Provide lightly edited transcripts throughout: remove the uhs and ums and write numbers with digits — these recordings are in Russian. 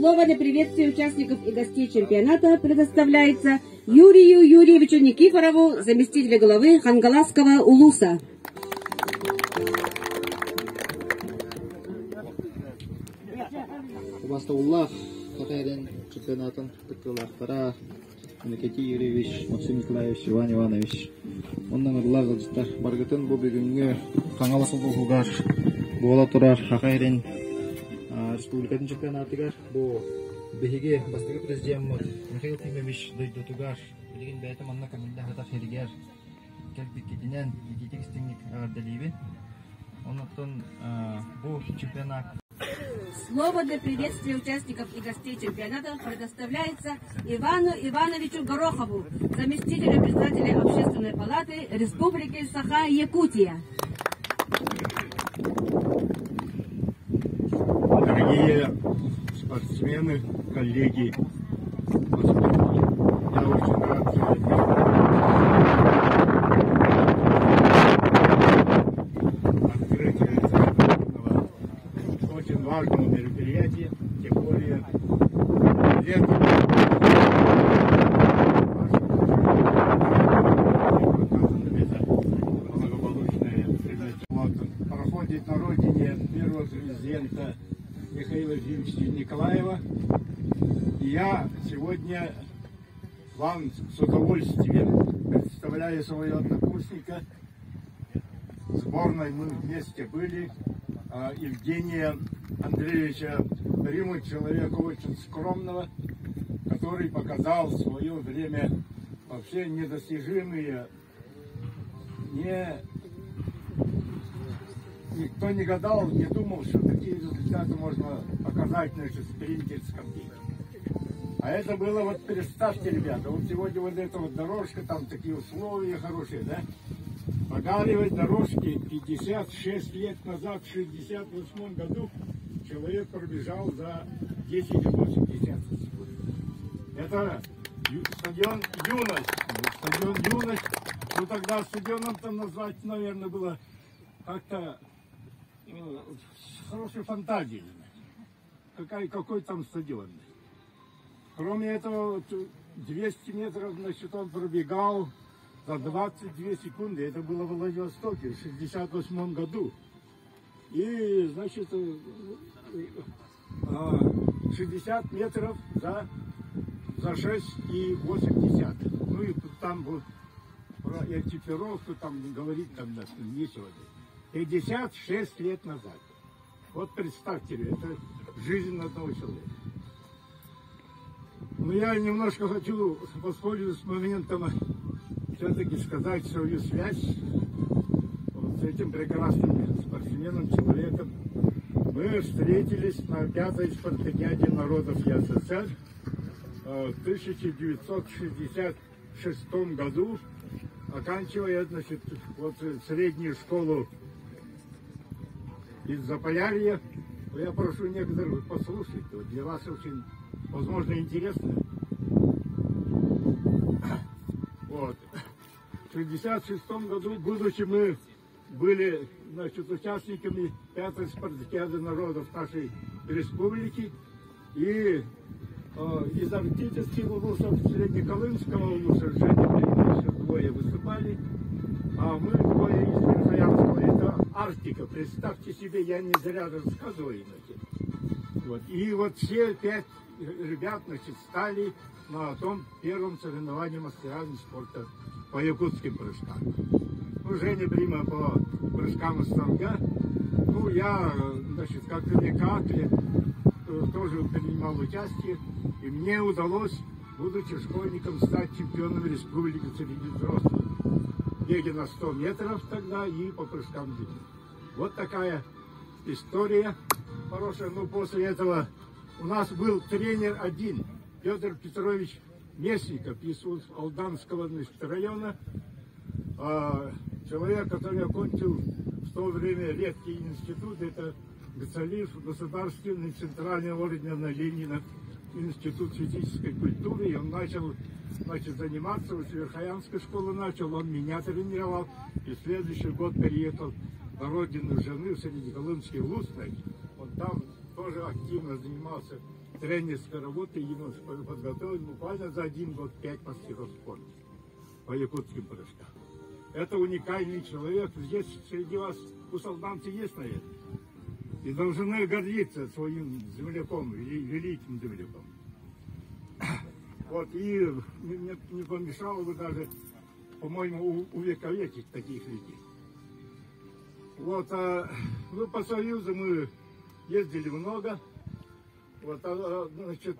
Слово для приветствия участников и гостей чемпионата предоставляется Юрию Юрьевичу Никифорову, заместителю главы Хангаласского улуса. Бастауллах, Хатайден, чемпионатом Тыкылахтара, Никита Юрьевич, Максим Николаевич, Иван Иванович. Оннан ырлар кылжыктар баргытын бу бүгүнгө Каңалас улугугар бола турар Хатайден республикатын чемпионатыгар бу беге бастыгы президент Михаил Тимович Дойдотугар билген бәйтем анна камилдә хата херигер келбиккетинен идитикстинник ардалибин. Оннан бу чемпионат. Слово для приветствия участников и гостей чемпионата предоставляется Ивану Ивановичу Горохову, заместителю председателя Общественной палаты Республики Саха-Якутия. Дорогие спортсмены, коллеги, я очень рад открытию этого очень важного мероприятия, тем более проходит на родине первого президента Михаила Ильича Николаева. И я сегодня вам с удовольствием представляю своего однокурсника. В сборной мы вместе были. Евгения Андреевича Риму, человека очень скромного, который показал в свое время вообще недостижимые, никто не гадал, не думал, что такие результаты можно показать на спринтерском деле. А это было, вот представьте, ребята, вот сегодня вот эта вот дорожка, там такие условия хорошие, да? Погаривать дорожки 56 лет назад, в 68 году, человек пробежал за 10,8 секунд. Это стадион «Юность». Стадион «Юность». Ну тогда стадионом там назвать, наверное, было как-то с хорошей фантазией. Какой там стадион. Кроме этого, 200 метров, значит, он пробегал за 22 секунды. Это было в Владивостоке в 68 году. И, значит, 60 метров за 6,8. Ну и там вот про экипировку там говорить там нечего. 56 лет назад. Вот представьте, это жизнь одного человека. Но я немножко хочу воспользоваться моментом, все-таки сказать свою связь вот с этим прекрасным спортсменом, человеком. Мы встретились на 5-й спартакиаде народов СССР в 1966 году, оканчивая, значит, вот среднюю школу из Заполярья. Я прошу некоторых послушать, вот для вас очень, возможно, интересно. Вот. В 1966 году, будучи мы были, значит, участниками 5-й спартакиады народов нашей республики, и из арктических улусов Среднеколымского улуса еще двое выступали, а мы двое из Верхоянского. Это Арктика. Представьте себе, я не зря рассказываю им это. Вот. И вот все 5 ребят, значит, стали на том первом соревновании мастерами спорта по якутским прыжкам. Ну, Женя Брима по прыжкам из станга. Ну, я, значит, как-никак тоже принимал участие. И мне удалось, будучи школьником, стать чемпионом республики среди взрослых. Беги на 100 метров тогда и по прыжкам длины. Вот такая история хорошая. Ну, после этого у нас был тренер один, Петр Петрович Местников из Алданского, значит, района. Человек, который окончил в то время редкий институт, это ГЦАЛИФ, Государственный Центральный орден Ленина, Институт физической культуры. И он начал, значит, заниматься, вот с Верхоянской школы начал, он меня тренировал. И в следующий год переехал на родину жены в Среднеколымский улус. Он там тоже активно занимался тренерской работы ему подготовили буквально за 1 год 5 мастеров спорта по якутским прыжкам. Это уникальный человек. Здесь среди вас мусульманцы есть, наверное. И должны гордиться своим земляком, великим земляком. Вот, и не помешало бы даже, по-моему, увековечить таких людей. Вот, ну, по Союзу мы ездили много. Вот, значит,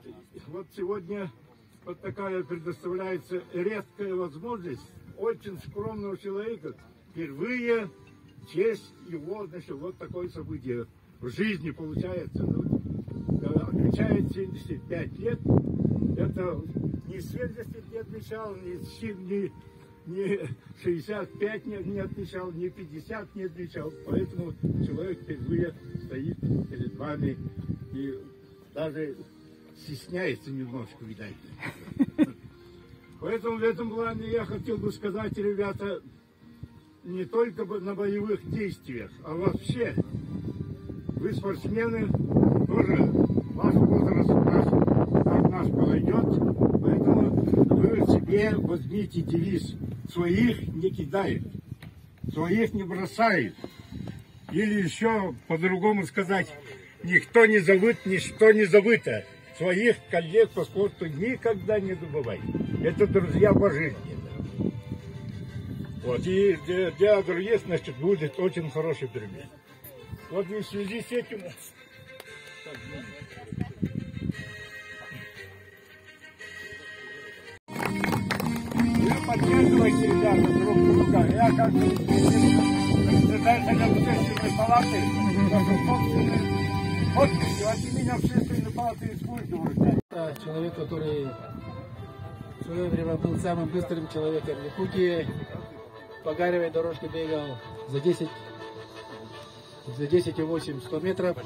вот сегодня вот такая предоставляется редкая возможность очень скромного человека. Впервые честь его, значит, вот такое событие в жизни получается. Отмечает 75 лет. Это не 70 не отмечал, не 65 не отмечал, не 50 не отмечал. Поэтому человек впервые стоит перед вами и даже стесняется немножко, видать. Поэтому в этом плане я хотел бы сказать, ребята, не только на боевых действиях, а вообще. Вы спортсмены, тоже ваш возраст наш пройдет, поэтому вы себе возьмите девиз: своих не кидают, своих не бросают. Или еще по-другому сказать: никто не забыт, ничто не забыто. Своих коллег по спорту никогда не забывай. Это друзья по жизни. Вот, и для других, значит, будет очень хороший пример. Вот в связи с этим... Вы поддерживаете, ребята, друг друга. Я как председатель общественной палаты, вот от имени общественной палаты республики Уральск. Человек, который в свое время был самым быстрым человеком в Якутии, по гаревой дорожке бегал за 10,8 100 метров.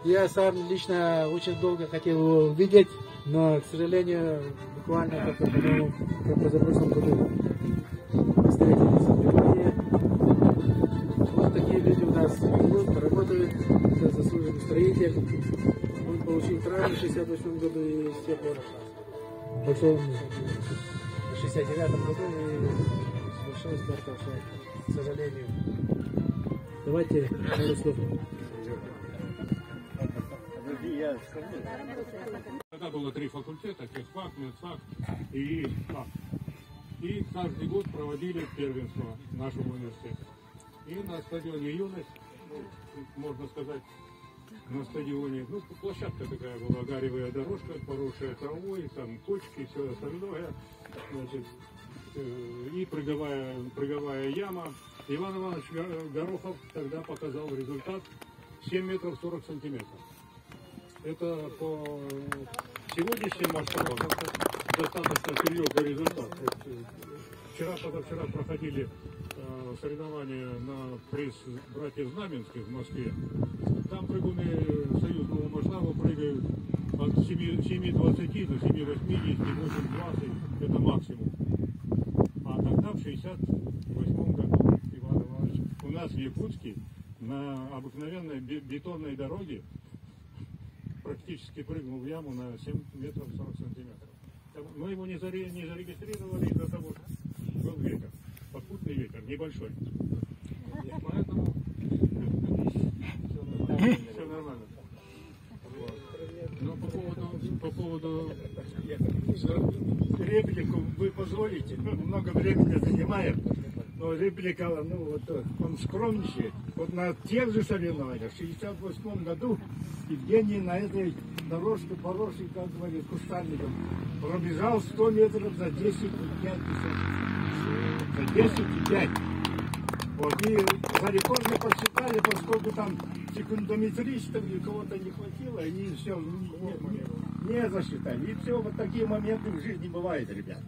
Я сам лично очень долго хотел его увидеть, но, к сожалению, буквально как в позапрошлом году встретились впервые. Вот такие люди у нас работают, это заслуженный строитель. Он получил травму в 68 году и с тех пор пошел в 69 году и большой спорта, к сожалению. Давайте пару слов. Тогда было 3 факультета: техфак, медфак и фак. И каждый год проводили первенство нашего университета. И на стадионе «Юность», можно сказать, на стадионе, ну, площадка такая была, гаревая дорожка, поросшая травой, там кочки и все остальное, значит, и прыговая яма. Иван Иванович Горохов тогда показал результат 7 метров 40 сантиметров. Это по сегодняшним масштабам достаточно серьезный результат. Вчера-позавчера проходили соревнования на приз братьев Знаменских в Москве. Там прыгуны союзного масштаба прыгают от 7,20 до 7,80, 8,20, это максимум. А тогда в 68 году Иван Иванович у нас в Якутске на обыкновенной бетонной дороге практически прыгнул в яму на 7 метров 40 сантиметров. Мы его не зарегистрировали из-за того, что был ветер, попутный ветер, небольшой. Поэтому все нормально. Вот. Но по поводу реплику вы позволите, много времени занимает, но реплика, ну вот он скромнейший. Вот на тех же соревнованиях в 68 году Евгений на этой дорожке, поросшей, как говорит, кустарником, пробежал 100 метров за 10,5. За 10,5. Вот, и за рекорд не посчитали, поскольку там секундометристов или кого-то не хватило, и все, не засчитали. И все, вот такие моменты в жизни бывают, ребят.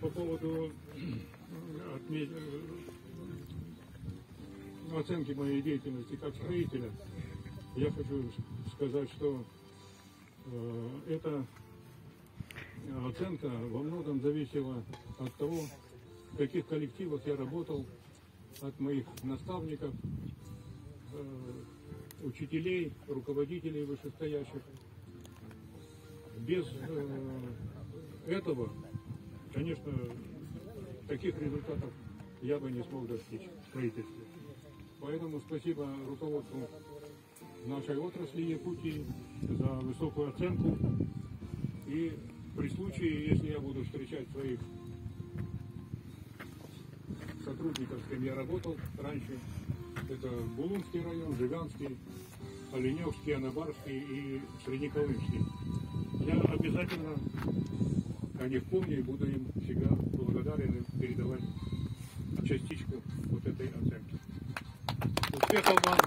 По поводу оценки моей деятельности как строителя, я хочу сказать, что эта оценка во многом зависела от того, в каких коллективах я работал, от моих наставников. учителей, руководителей вышестоящих. Без этого, конечно, таких результатов я бы не смог достичь в строительстве. Поэтому спасибо руководству нашей отрасли Якутии за высокую оценку. И при случае, если я буду встречать своих сотрудников, с кем я работал раньше, это Булунский район, Жиганский, Оленевский, Анабарский и Среднеколымский, я обязательно о них помню и буду им всегда благодарен и передавать частичку вот этой оценки. Успехов вам!